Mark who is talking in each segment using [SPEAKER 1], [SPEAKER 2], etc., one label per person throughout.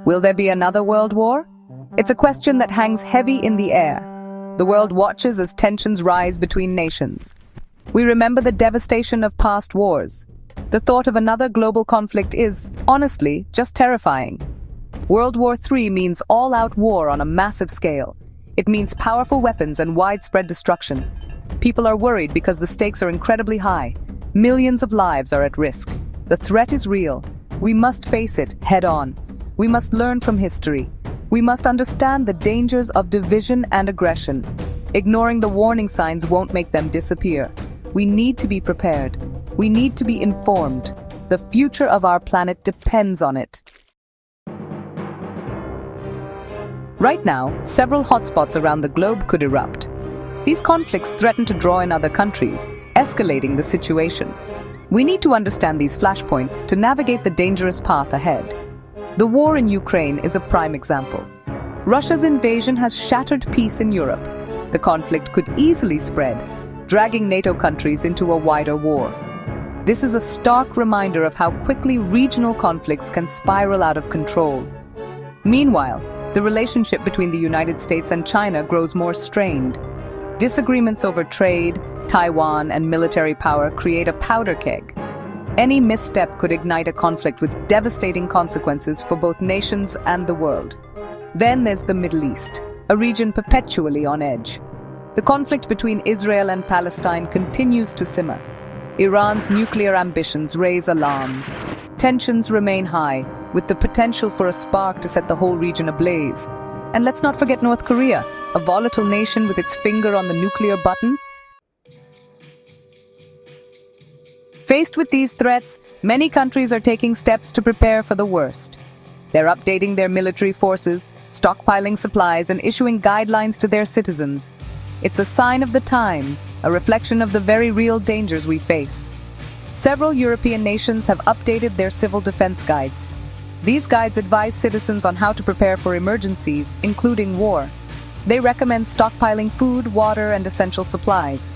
[SPEAKER 1] Will there be another world war? It's a question that hangs heavy in the air. The world watches as tensions rise between nations. We remember the devastation of past wars. The thought of another global conflict is, honestly, just terrifying. World War III means all-out war on a massive scale. It means powerful weapons and widespread destruction. People are worried because the stakes are incredibly high. Millions of lives are at risk. The threat is real. We must face it head-on. We must learn from history. We must understand the dangers of division and aggression. Ignoring the warning signs won't make them disappear. We need to be prepared. We need to be informed. The future of our planet depends on it. Right now, several hotspots around the globe could erupt. These conflicts threaten to draw in other countries, escalating the situation. We need to understand these flashpoints to navigate the dangerous path ahead. The war in Ukraine is a prime example. Russia's invasion has shattered peace in Europe. The conflict could easily spread, dragging NATO countries into a wider war. This is a stark reminder of how quickly regional conflicts can spiral out of control. Meanwhile, the relationship between the United States and China grows more strained. Disagreements over trade, Taiwan, and military power create a powder keg. Any misstep could ignite a conflict with devastating consequences for both nations and the world. Then there's the Middle East, a region perpetually on edge. The conflict between Israel and Palestine continues to simmer. Iran's nuclear ambitions raise alarms. Tensions remain high, with the potential for a spark to set the whole region ablaze. And let's not forget North Korea, a volatile nation with its finger on the nuclear button. Faced with these threats, many countries are taking steps to prepare for the worst. They're updating their military forces, stockpiling supplies, and issuing guidelines to their citizens. It's a sign of the times, a reflection of the very real dangers we face. Several European nations have updated their civil defense guides. These guides advise citizens on how to prepare for emergencies, including war. They recommend stockpiling food, water, and essential supplies.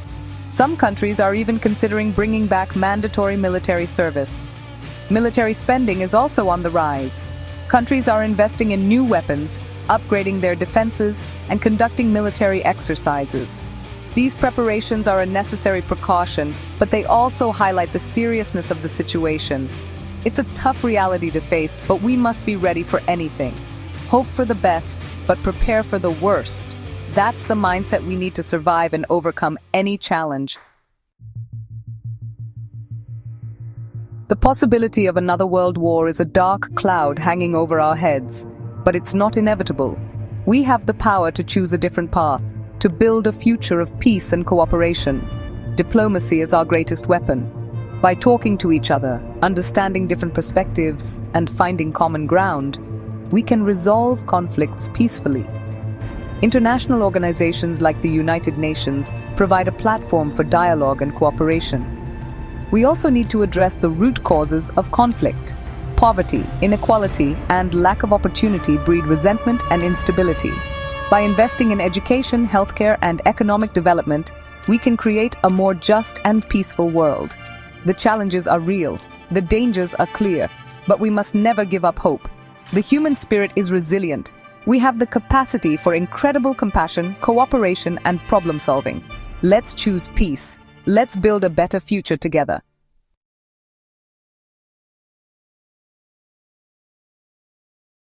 [SPEAKER 1] Some countries are even considering bringing back mandatory military service. Military spending is also on the rise. Countries are investing in new weapons, upgrading their defenses, and conducting military exercises. These preparations are a necessary precaution, but they also highlight the seriousness of the situation. It's a tough reality to face, but we must be ready for anything. Hope for the best, but prepare for the worst. That's the mindset we need to survive and overcome any challenge. The possibility of another world war is a dark cloud hanging over our heads, but it's not inevitable. We have the power to choose a different path, to build a future of peace and cooperation. Diplomacy is our greatest weapon. By talking to each other, understanding different perspectives, and finding common ground, we can resolve conflicts peacefully. International organizations like the United Nations provide a platform for dialogue and cooperation. We also need to address the root causes of conflict. Poverty, inequality, and lack of opportunity breed resentment and instability. By investing in education, healthcare, and economic development, we can create a more just and peaceful world. The challenges are real, the dangers are clear, but we must never give up hope. The human spirit is resilient. We have the capacity for incredible compassion, cooperation, and problem-solving. Let's choose peace. Let's build a better future together.